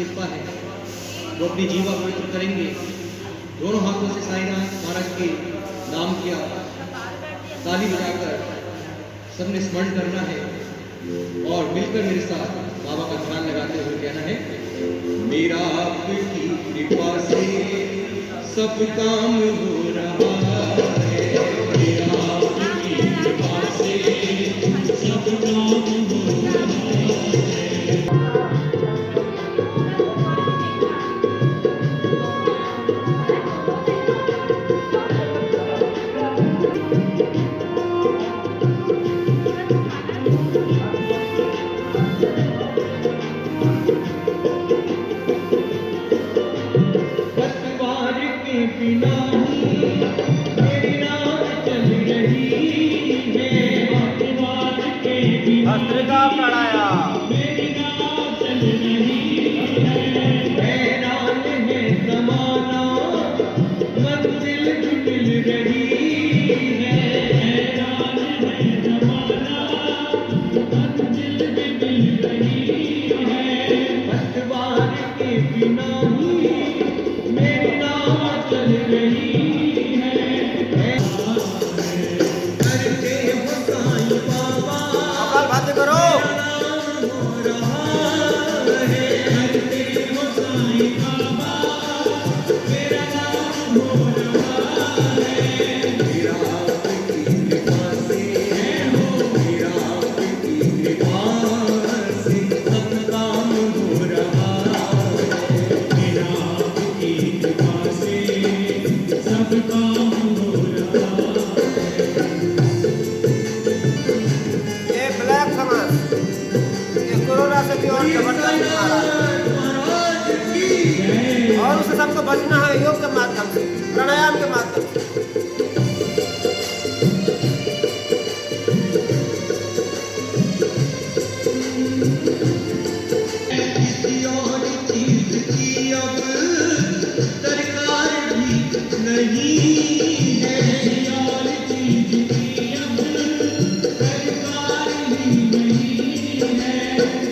कृपा है वो अपनी जीवा पवित्र करेंगे। दोनों हाथों से साईनाथ महाराज के नाम किया, ताली बजाकर सबने स्मरण करना है और मिलकर मेरे साथ बाबा का ध्यान लगाते हुए कहना है, मेरा आपकी कृपा से सब काम हो रहा है, मेरा आपकी कृपा से सब काम हो रहा है। बिना ही मेरी रात चल रही है, आशीर्वाद के बिना मेरी रात चल रही है। हैरान है ज़माना मंजिल भी मिल रही है, हैरान है ज़माना मंजिल भी मिल रही है। पतवार के बिना ही मेरी रात चल रही है, करके हो साईं बाबा बात करो हो रहा है, करके हो साईं बाबा मेरा नाम हो रहा है। मेरा आपकी कृपा से हो, मेरा आपकी कृपा से सब काम हो रहा है, मेरा आपकी कृपा से सब काम हो रहा है। ये ब्लैक समाज ये कोरोना से भी और जबरदस्त बीमार है और उसे सबको बचना है योग के माध्यम से, प्राणायाम के माध्यम से। किसी और चीज की अब दरकार भी नहीं है, किसी और चीज की अब दरकार ही नहीं है।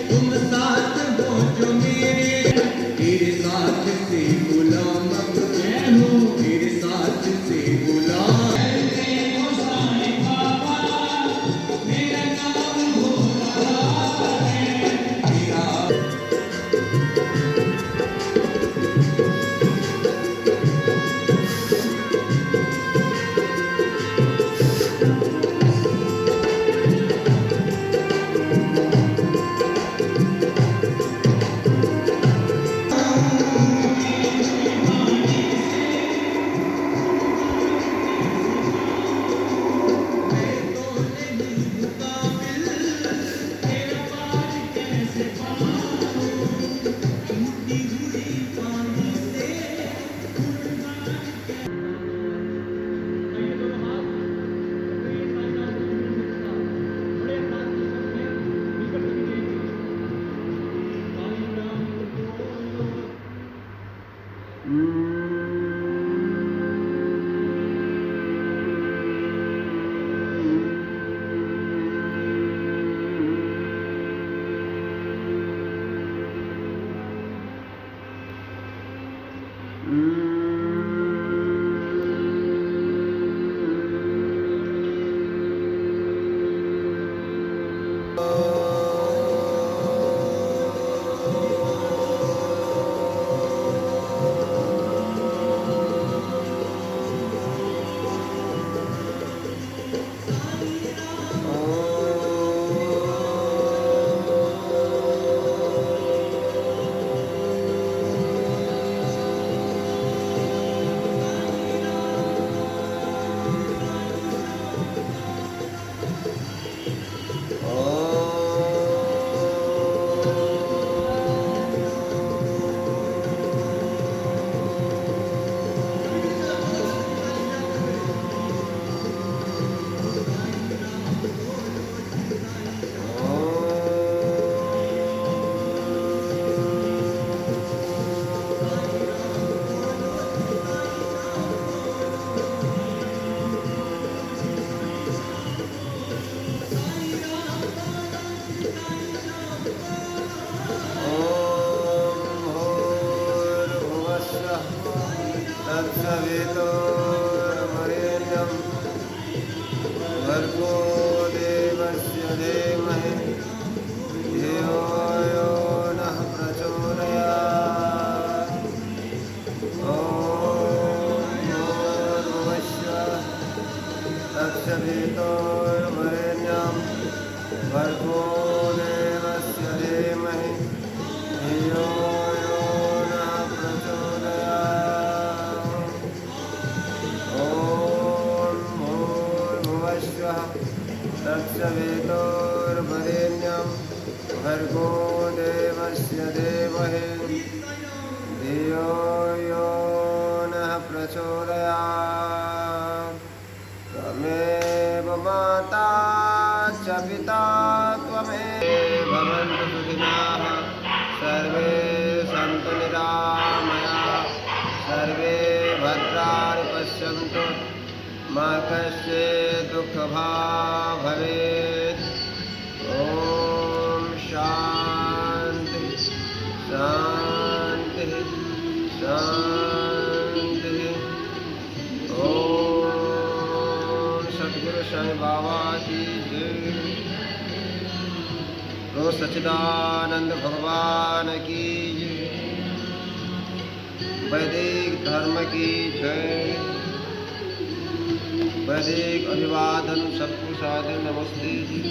तुम साथ हो जो मेरे, तेरे साथ से गुलाम अब मैं हूँ, तेरे साथ से गुलाम। हो साईं बाबा मेरा नाम हो रहा है, मेरा धीमहि धियो यो नः प्रचोदयात्। ॐ भूर्भुवस्सुः तत्सवितुर्वरेण्यं भर्गो देवस्य धीमहि धियो यो नः प्रचोदयात्। ॐ भूर्भुवस्सुः तत्सवितुर्वरेण्यं भर्गो देवस्य धीमहि धियो यो नः प्रचोदयात्। त्वमेव माता च पिता त्वमेव भवन्तु सुखिनः सर्वे सन्तु निरामयाः सर्वे भद्राणि पश्यन्तु मा कश्चित् दुःखभाग् भवेत्। ॐ शान्ति शान्ति शान्ति। ॐ सद्गुरु साईं बाबा की जय। रो सच्चिदानंद भगवान की जय। वैदिक धर्म की जय। वैदिक अभिवादन सबको सादर नमस्ते जी।